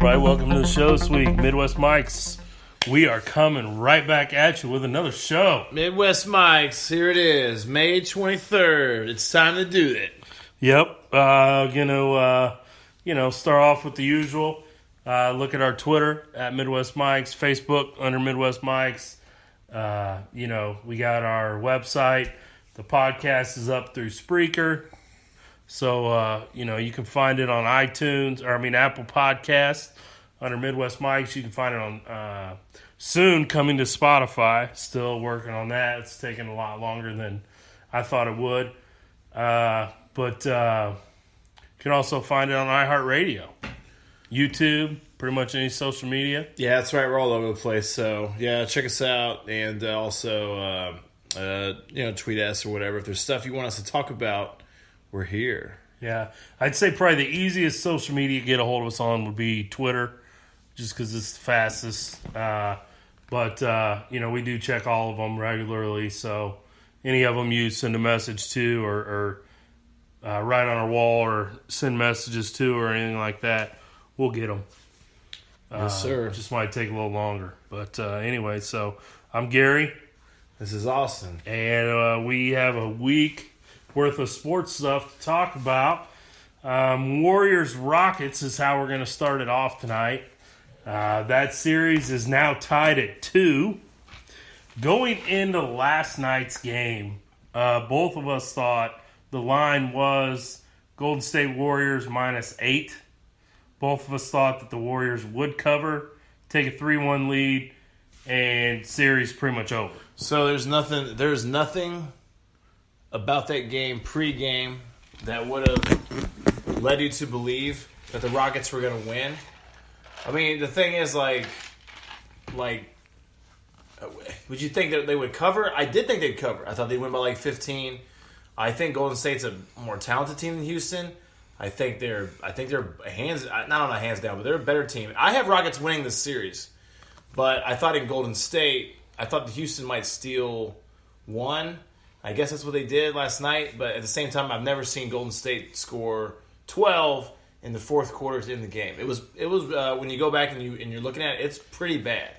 everybody. Welcome to the show this week, Midwest Mics. We are coming right back at you with another show. Midwest Mics, here it is, May 23rd. It's time to do it. Yep. Start off with the usual. Look at our Twitter at Midwest Mics, Facebook under Midwest Mics. We got our website. The podcast is up through Spreaker. So, you can find it on Apple Podcasts under Midwest Mics. You can find it on soon coming to Spotify. Still working on that. It's taking a lot longer than I thought it would. But you can also find it on iHeartRadio, YouTube, pretty much any social media. Yeah, that's right. We're all over the place. So, yeah, check us out. And also, tweet us or whatever. If there's stuff you want us to talk about, we're here. Yeah, I'd say probably the easiest social media to get a hold of us on would be Twitter, just because it's the fastest. But we do check all of them regularly, so any of them you send a message to or write on our wall or send messages to or anything like that, we'll get them. Yes, sir. Just might take a little longer. But anyway, so I'm Gary. This is Austin. And we have a week worth of sports stuff to talk about. Warriors-Rockets is how we're going to start it off tonight. That series is now tied at 2. Going into last night's game, both of us thought the line was Golden State Warriors -8. Both of us thought that the Warriors would cover, take a 3-1 lead, and series pretty much over. So there's nothing about that game, pre-game, that would have led you to believe that the Rockets were going to win. I mean, the thing is, would you think that they would cover? I did think they'd cover. I thought they'd win by 15. I think Golden State's a more talented team than Houston. I think they're not on a hands down, but they're a better team. I have Rockets winning this series, but I thought in Golden State, I thought the Houston might steal one. I guess that's what they did last night, but at the same time, I've never seen Golden State score 12 in the fourth quarter to end the game. It was when you go back and you're looking at it, it's pretty bad.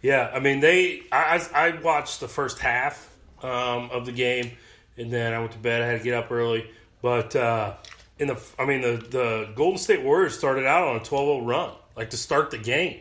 Yeah, I mean I watched the first half of the game, and then I went to bed. I had to get up early, but the Golden State Warriors started out on a 12-0 run, to start the game,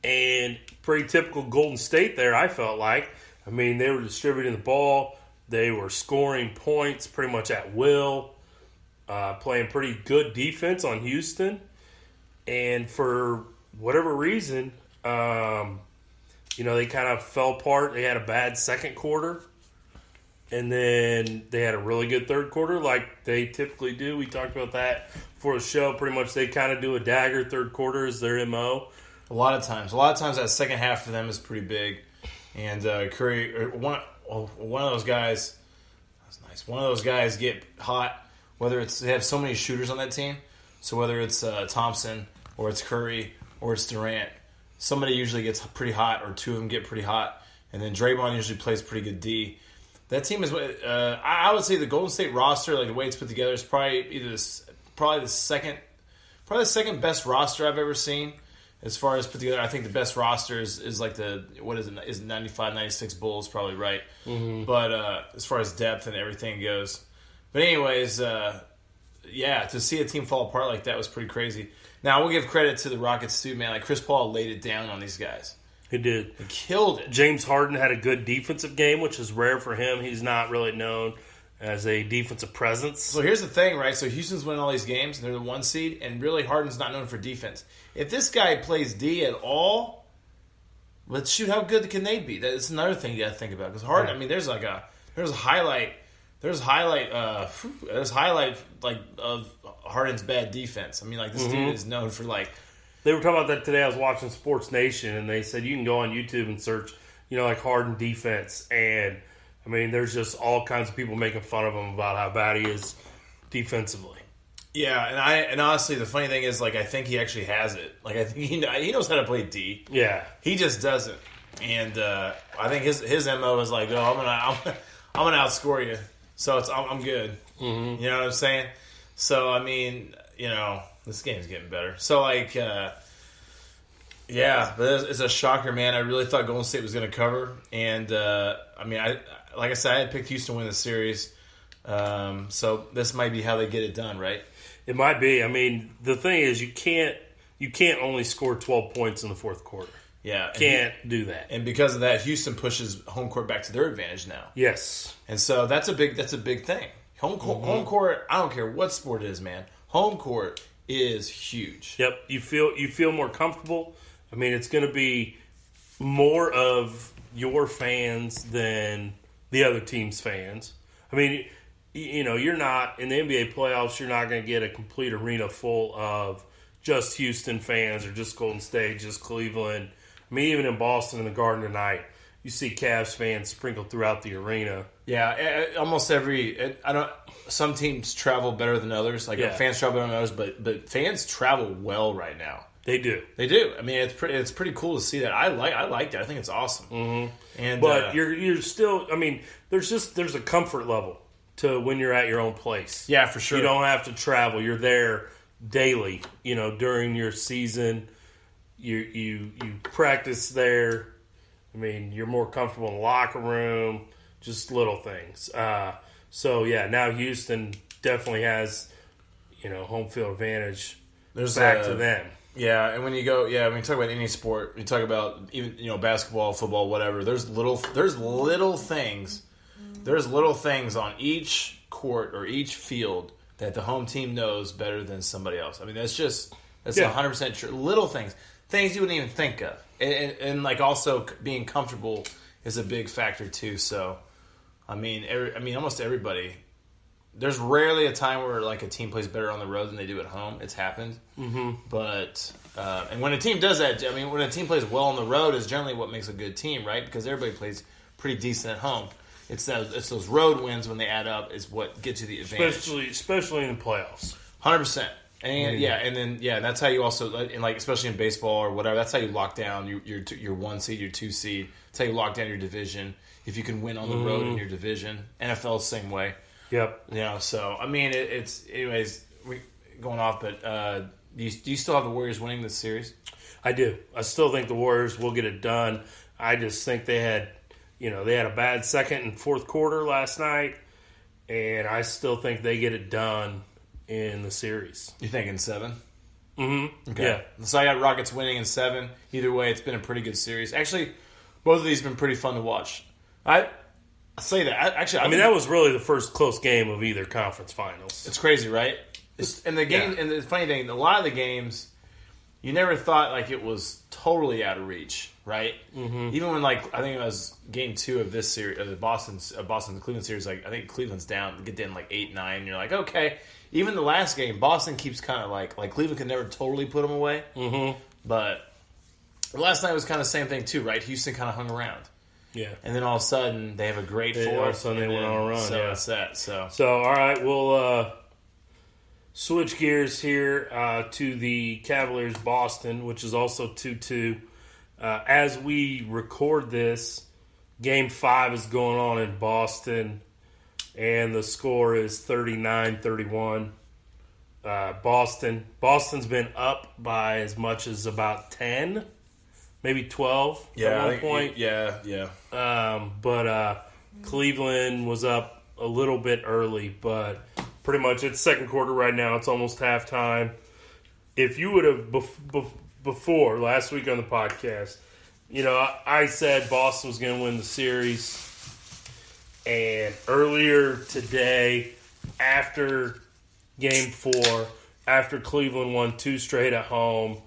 and pretty typical Golden State there. I felt like, they were distributing the ball. They were scoring points pretty much at will, playing pretty good defense on Houston. And for whatever reason, they kind of fell apart. They had a bad second quarter, and then they had a really good third quarter like they typically do. We talked about that before the show. Pretty much they kind of do a dagger third quarter as their MO. A lot of times that second half for them is pretty big. And Curry, one of those guys, that's nice. One of those guys get hot. Whether it's they have so many shooters on that team, so whether it's Thompson or it's Curry or it's Durant, somebody usually gets pretty hot, or two of them get pretty hot, and then Draymond usually plays pretty good D. That team is. I would say the Golden State roster, the way it's put together, is probably the second best roster I've ever seen. As far as put together, I think the best roster is is 95, 96 Bulls, probably right. Mm-hmm. But as far as depth and everything goes. But anyways, to see a team fall apart like that was pretty crazy. Now, we'll give credit to the Rockets too, man. Chris Paul laid it down on these guys. He did. He killed it. James Harden had a good defensive game, which is rare for him. He's not really known as a defensive presence. So here's the thing, right? So Houston's winning all these games, and they're the 1 seed, and really Harden's not known for defense. If this guy plays D at all, let's shoot, how good can they be? That's another thing you got to think about. Because Harden, there's highlight of Harden's bad defense. This dude is known for They were talking about that today. I was watching Sports Nation, and they said you can go on YouTube and search, Harden defense, and there's just all kinds of people making fun of him about how bad he is defensively. Yeah, and honestly, the funny thing is, I think he actually has it. I think he knows how to play D. Yeah, he just doesn't. And I think his MO is I'm gonna outscore you, so I'm good. Mm-hmm. You know what I'm saying? So this game's getting better. So Yeah, but it's a shocker, man. I really thought Golden State was going to cover, and like I said, I had picked Houston to win the series. So this might be how they get it done, right? It might be. I mean, the thing is, you can't only score 12 points in the fourth quarter. Yeah, Can't do that. And because of that, Houston pushes home court back to their advantage now. Yes. And so that's a big thing. Home court. I don't care what sport it is, man. Home court is huge. Yep. You feel more comfortable. I mean, it's going to be more of your fans than the other team's fans. I mean, you're not in the NBA playoffs. You're not going to get a complete arena full of just Houston fans or just Golden State, just Cleveland. I mean, even in Boston in the Garden tonight, you see Cavs fans sprinkled throughout the arena. Yeah, almost every. Some teams travel better than others. Fans travel better than others, but fans travel well right now. They do. I mean, it's pretty cool to see that. I like that. I think it's awesome. Mm-hmm. But you're still. I mean, there's a comfort level to when you're at your own place. Yeah, for sure. You don't have to travel. You're there daily. During your season. You practice there. I mean, you're more comfortable in the locker room. Just little things. So yeah, now Houston definitely has home field advantage. There's back to them. Yeah, and when you talk about any sport, you talk about even basketball, football, whatever. There's little things. There's little things on each court or each field that the home team knows better than somebody else. I mean, that's 100% true. Little things you wouldn't even think of, and also being comfortable is a big factor too. So, I mean, almost everybody. There's rarely a time where a team plays better on the road than they do at home. It's happened, but and when a team does that, I mean, when a team plays well on the road is generally what makes a good team, right? Because everybody plays pretty decent at home. It's those road wins when they add up is what gets you the advantage, especially in the playoffs. 100%. And that's how you also, especially in baseball or whatever, that's how you lock down your 1 seed, your 2 seed. That's how you lock down your division. If you can win on the road in your division, NFL the same way. Yep. So I mean, it's anyways going off, but do you still have the Warriors winning this series? I do. I still think the Warriors will get it done. I just think they had a bad second and fourth quarter last night, and I still think they get it done in the series. You think in 7? Mm-hmm. Okay. Yeah. So I got Rockets winning in 7. Either way, it's been a pretty good series. Actually, both of these have been pretty fun to watch. I say that. I mean, that was really the first close game of either conference finals. It's crazy, right? And the game, and the funny thing, a lot of the games, you never thought it was totally out of reach, right? Mm-hmm. Even when I think it was game 2 of this series, of the Boston Cleveland series. I think Cleveland's down, get down 8-9. And you're like, okay. Even the last game, Boston keeps kind of like Cleveland could never totally put them away. Mm-hmm. But last night was kind of the same thing too, right? Houston kind of hung around. Yeah. And then all of a sudden, they have a great fourth. All of a sudden, they went on a run. So yeah. it's that. So all right, we'll switch gears here to the Cavaliers-Boston, which is also 2-2. As we record this, Game 5 is going on in Boston, and the score is 39-31. Boston's been up by as much as about 10, maybe 12 at one point. But Cleveland was up a little bit early, but pretty much it's second quarter right now. It's almost halftime. If you would have before last week on the podcast, I said Boston was going to win the series. And earlier today, after Game 4, after Cleveland won 2 straight at home,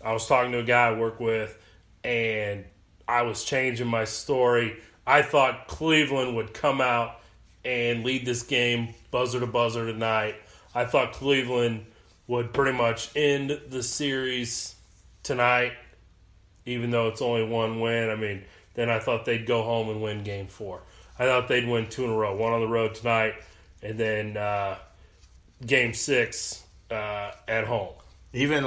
I was talking to a guy I work with, and I was changing my story. I thought Cleveland would come out and lead this game buzzer to buzzer tonight. I thought Cleveland would pretty much end the series tonight, even though it's only one win. I mean, then I thought they'd go home and win Game 4. I thought they'd win 2 in a row, one on the road tonight, and then Game 6 at home. Even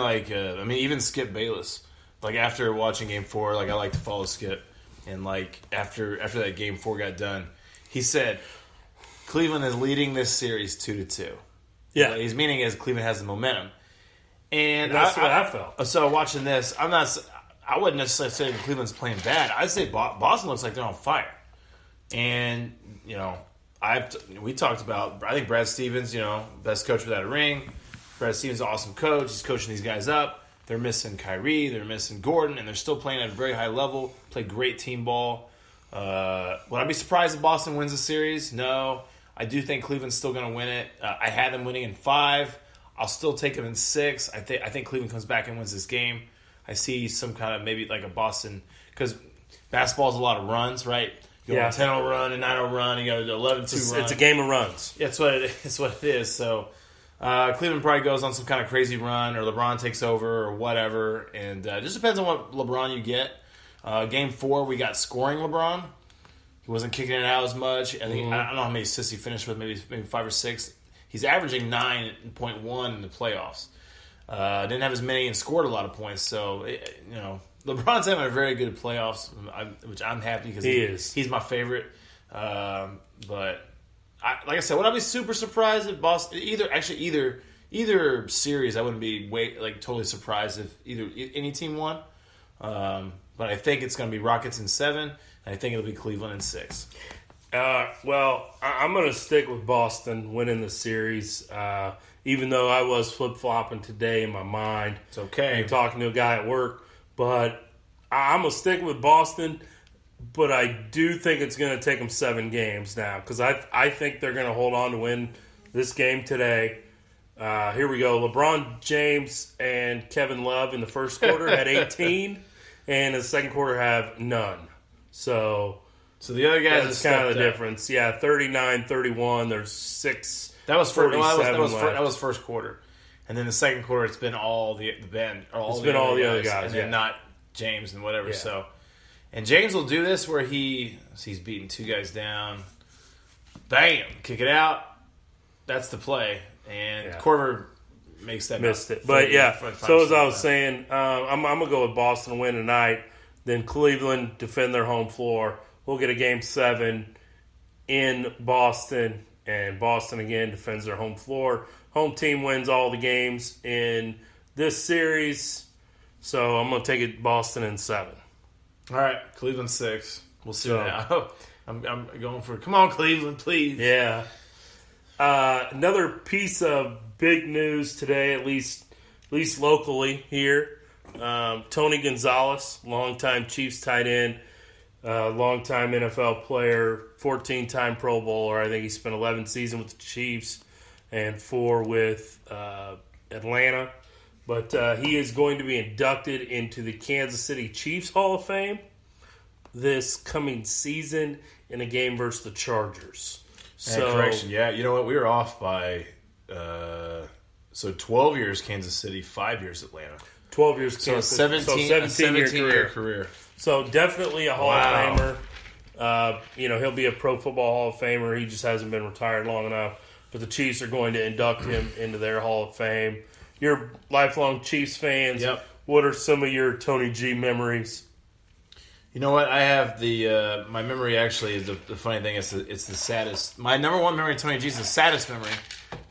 even Skip Bayless, after watching Game 4, I like to follow Skip, and after that Game 4 got done, he said Cleveland is leading this series 2-2. Yeah, he's meaning as Cleveland has the momentum, and that's what I felt. So watching this, I wouldn't necessarily say that Cleveland's playing bad. I'd say Boston looks like they're on fire. And, we talked about, I think Brad Stevens, best coach without a ring. Brad Stevens is an awesome coach. He's coaching these guys up. They're missing Kyrie. They're missing Gordon. And they're still playing at a very high level. Play great team ball. Would I be surprised if Boston wins the series? No. I do think Cleveland's still going to win it. I had them winning in 5. I'll still take them in 6. I think Cleveland comes back and wins this game. I see some kind of maybe like a Boston, because basketball is a lot of runs, right? You go on a 10-0 run, a 9-0 run, you got an 11-2 run. It's a game of runs. It's what it is. So Cleveland probably goes on some kind of crazy run, or LeBron takes over, or whatever. And it just depends on what LeBron you get. Game 4, we got scoring LeBron. He wasn't kicking it out as much. I think I don't know how many assists he finished with, maybe 5 or 6. He's averaging 9.1 in the playoffs. Didn't have as many and scored a lot of points. So, LeBron's having a very good playoffs, which I'm happy because he's my favorite. But like I said, would I be super surprised if Boston either series? I wouldn't be totally surprised if any team won. But I think it's going to be Rockets in 7, and I think it'll be Cleveland in 6. Well, I'm going to stick with Boston winning the series, even though I was flip-flopping today in my mind. It's okay. And talking to a guy at work. But I'm going to stick with Boston, but I do think it's going to take them 7 games now, because I think they're going to hold on to win this game today. Here we go. LeBron James and Kevin Love in the first quarter had 18, and in the second quarter have none. So the other guys, that's kind of the difference. Yeah, 39-31. There's 6. That was first quarter, and then the second quarter it's been all the bend. It's been all the other guys, and then not James and whatever. Yeah. So, and James will do this where he's beating 2 guys down. Bam, kick it out. That's the play, and Korver makes that missed it. But so as I was saying, I'm gonna go with Boston to win tonight. Then Cleveland defend their home floor. We'll get a game 7 in Boston, and Boston again defends their home floor. Home team wins all the games in this series, so I'm going to take it Boston in 7. All right, Cleveland 6. We'll see now. I'm going for come on, Cleveland, please. Yeah. Another piece of big news today, at least locally here. Tony Gonzalez, longtime Chiefs tight end. Long-time NFL player, 14-time Pro Bowler. I think he spent 11 seasons with the Chiefs and 4 with Atlanta. But he is going to be inducted into the Kansas City Chiefs Hall of Fame this coming season in a game versus the Chargers. So, correction, yeah. You know what? We were off by 12 years Kansas City, 5 years Atlanta. 12 years Kansas City. 17-year career. So definitely a Hall of Famer. He'll be a Pro Football Hall of Famer. He just hasn't been retired long enough. But the Chiefs are going to induct him into their Hall of Fame. You're lifelong Chiefs fans. Yep. What are some of your Tony G memories? You know what? I have my memory actually is the funny thing. It's the saddest. My number one memory of Tony G is the saddest memory.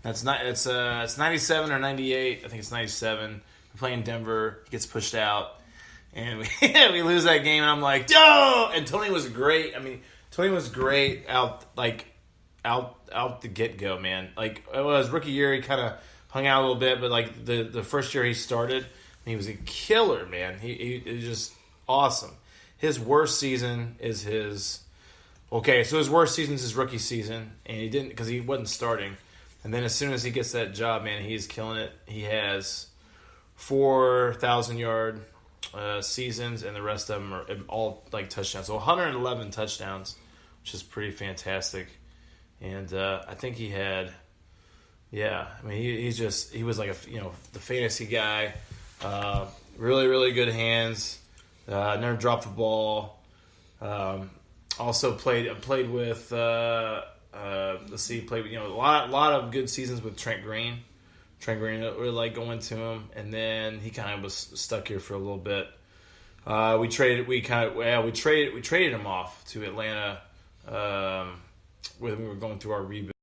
It's 97 or 98. I think it's 97. We're playing Denver. He gets pushed out. And we lose that game, and I'm like, oh! And Tony was great. I mean, Tony was great out the get-go, man. Like, it was rookie year, he kind of hung out a little bit, but like the first year he started, he was a killer, man. He was just awesome. His worst season is his worst season is his rookie season, and he didn't because he wasn't starting. And then as soon as he gets that job, man, he's killing it. He has 4,000-yard seasons, and the rest of them are all like touchdowns. So 111 touchdowns, which is pretty fantastic. And I think he had, I mean, he was like the fantasy guy. Really, really good hands. Never dropped the ball. Also played with played with a lot of good seasons with Trent Green. Trent Green really liked going to him, and then he kind of was stuck here for a little bit. We traded him off to Atlanta when we were going through our rebuild.